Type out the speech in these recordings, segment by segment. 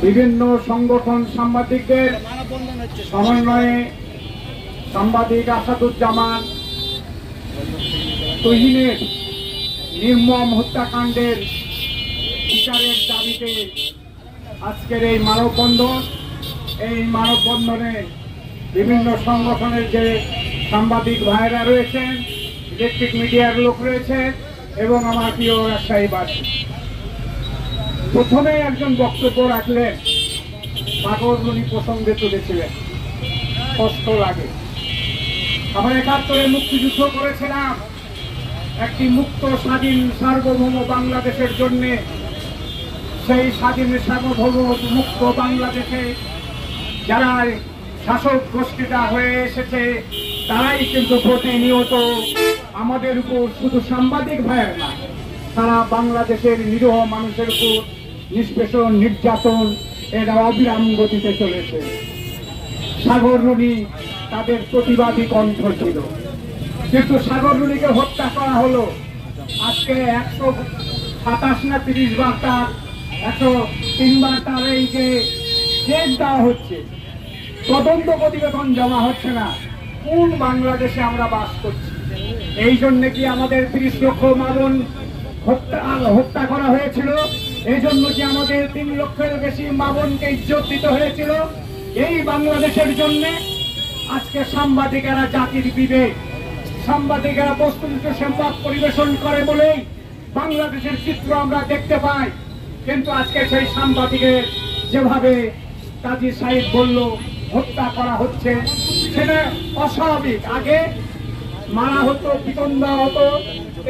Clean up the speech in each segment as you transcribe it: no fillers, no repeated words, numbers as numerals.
বিভিন্ন সংগঠন সাংবাদিকদের সমন্বয়ে সাংবাদিক আসাদুজ্জামান তুহিনের নির্মম হত্যাকাণ্ডের বিচারের দাবিতে আজকের এই মানববন্ধন। এই মানববন্ধনে বিভিন্ন সংগঠনের যে সাংবাদিক ভাইরা রয়েছেন, ইলেকট্রিক মিডিয়ার লোক রয়েছে এবং আমার প্রিয় রাজশাহীবাসী। প্রথমে একজন বক্তব্য রাখলেন, সাগররুনি প্রসঙ্গে তুলেছিলেন। কষ্ট লাগে। আমরা ৭১ মুক্তিযুদ্ধ করেছিলাম একটি মুক্ত স্বাধীন সার্বভৌম বাংলাদেশের জন্য। সেই স্বাধীন সার্বভৌম মুক্ত বাংলাদেশে যারা শাসক গোষ্ঠীটা হয়ে এসেছে তারাই কিন্তু প্রতিনিয়ত আমাদের উপর, শুধু সাংবাদিক ভাইয়ের না, সারা বাংলাদেশের নিরীহ মানুষের উপর নিষ্পেষণ নির্যাতন এরা অবিরাম গতিতে চলেছে। সাগররুনি তাদের প্রতিবাদী কণ্ঠ ছিল, কিন্তু সাগররুনিকে হত্যা করা হলো। আজকে ১২৭ না ৩০ বার তার ১০৩ বার তার এই যে কেস দেওয়া হচ্ছে, তদন্ত প্রতিবেদন জমা হচ্ছে না। কোন বাংলাদেশে আমরা বাস করছি? এই জন্য কি আমাদের ৩০ লক্ষ মা-বোন হত্যা করা হয়েছিল? এই জন্য কি আমাদের ৩ লক্ষের বেশি মা-বোনকে ইজ্জত দিতে হয়েছিল? এই বাংলাদেশের জন্য আজকে সাংবাদিকেরা জাতির বিবেক, সাংবাদিকেরা বস্তুনিষ্ঠ সংবাদ পরিবেশন করে বলেই বাংলাদেশের চিত্র আমরা দেখতে পাই। কিন্তু আজকে সেই সাংবাদিকের যেভাবে কাজী সাহেব বলল হত্যা করা হচ্ছে, সেটা অস্বাভাবিক। আগে মারা হতো, পিটন দেওয়া হতো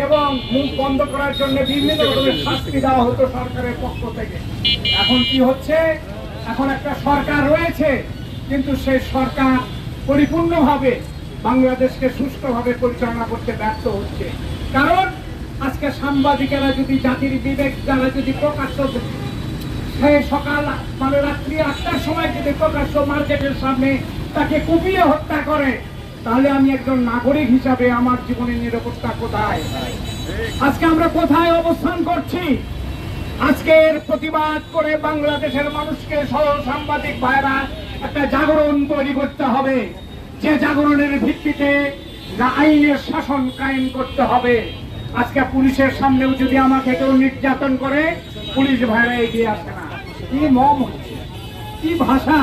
এবং মুখ বন্ধ করার জন্য বিভিন্ন রকমের শাস্তি দেওয়া হতো সরকারের পক্ষ থেকে। এখন কি হচ্ছে? এখন একটা সরকার রয়েছে, কিন্তু সেই সরকার পরিপূর্ণভাবে বাংলাদেশকে সুষ্ঠুভাবে পরিচালনা করতে ব্যর্থ হচ্ছে। কারণ আজকে সাংবাদিকেরা যদি জাতির বিবেক যারা যদি প্রকাশ্য সেই সকাল মানে রাত্রি ৮টার সময় যদি প্রকাশ্য মার্কেটের সামনে তাকে কুপিয়ে হত্যা করে, তাহলে আমি একজন নাগরিক হিসাবে আমার জীবনের নিরাপত্তা কোথায়? আজকে আমরা কোথায় অবস্থান করছি? আজকের প্রতিবাদ করে বাংলাদেশের মানুষকে সহ সাংবাদিক ভাইরা একটা জাগরণ তৈরি করতে হবে, যে জাগরণের ভিত্তিতে আইনের শাসন কায়েম করতে হবে। আজকে পুলিশের সামনেও যদি আমাকে কেউ নির্যাতন করে, পুলিশ ভাইরা এগিয়ে আসে না। কি মম হচ্ছে, কি ভাষা!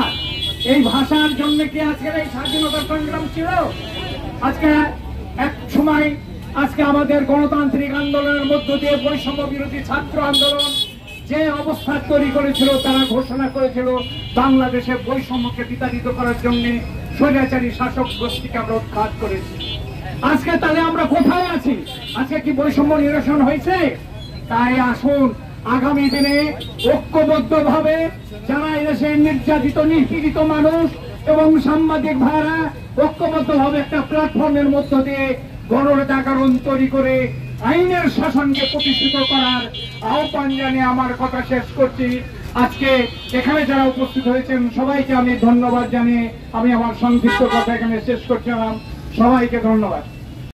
এই ভাষার জন্য কি আজকের এই স্বাধীনতা সংগ্রাম ছিল? আজকে এক সময় আজকে আমাদের গণতান্ত্রিক আন্দোলনের মধ্য দিয়ে বৈষম্য বিরোধী ছাত্র আন্দোলন যে অবস্থা তৈরি করেছিল, তারা ঘোষণা করেছিল বাংলাদেশে বৈষম্যকে বিতাড়িত করার জন্য স্বৈরাচারী শাসক গোষ্ঠীকে আমরা উৎখাত করেছি। আজকে তাহলে আমরা কোথায় আছি? আজকে কি বৈষম্য নিরসন হয়েছে? তাই আসুন আগামী দিনে ঐক্যবদ্ধভাবে যারা এদেশে নির্যাতিত নিপীড়িত মানুষ এবং সাংবাদিক ভাইরা ঐক্যবদ্ধভাবে একটা প্ল্যাটফর্মের মধ্য দিয়ে গণজাগরণ তৈরি করে আইনের শাসনকে প্রতিষ্ঠিত করার আহ্বান জানিয়ে আমার কথা শেষ করছি। আজকে এখানে যারা উপস্থিত হয়েছেন সবাইকে আমি ধন্যবাদ জানিয়ে আমি আমার সংক্ষিপ্ত কথা এখানে শেষ করছিলাম। সবাইকে ধন্যবাদ।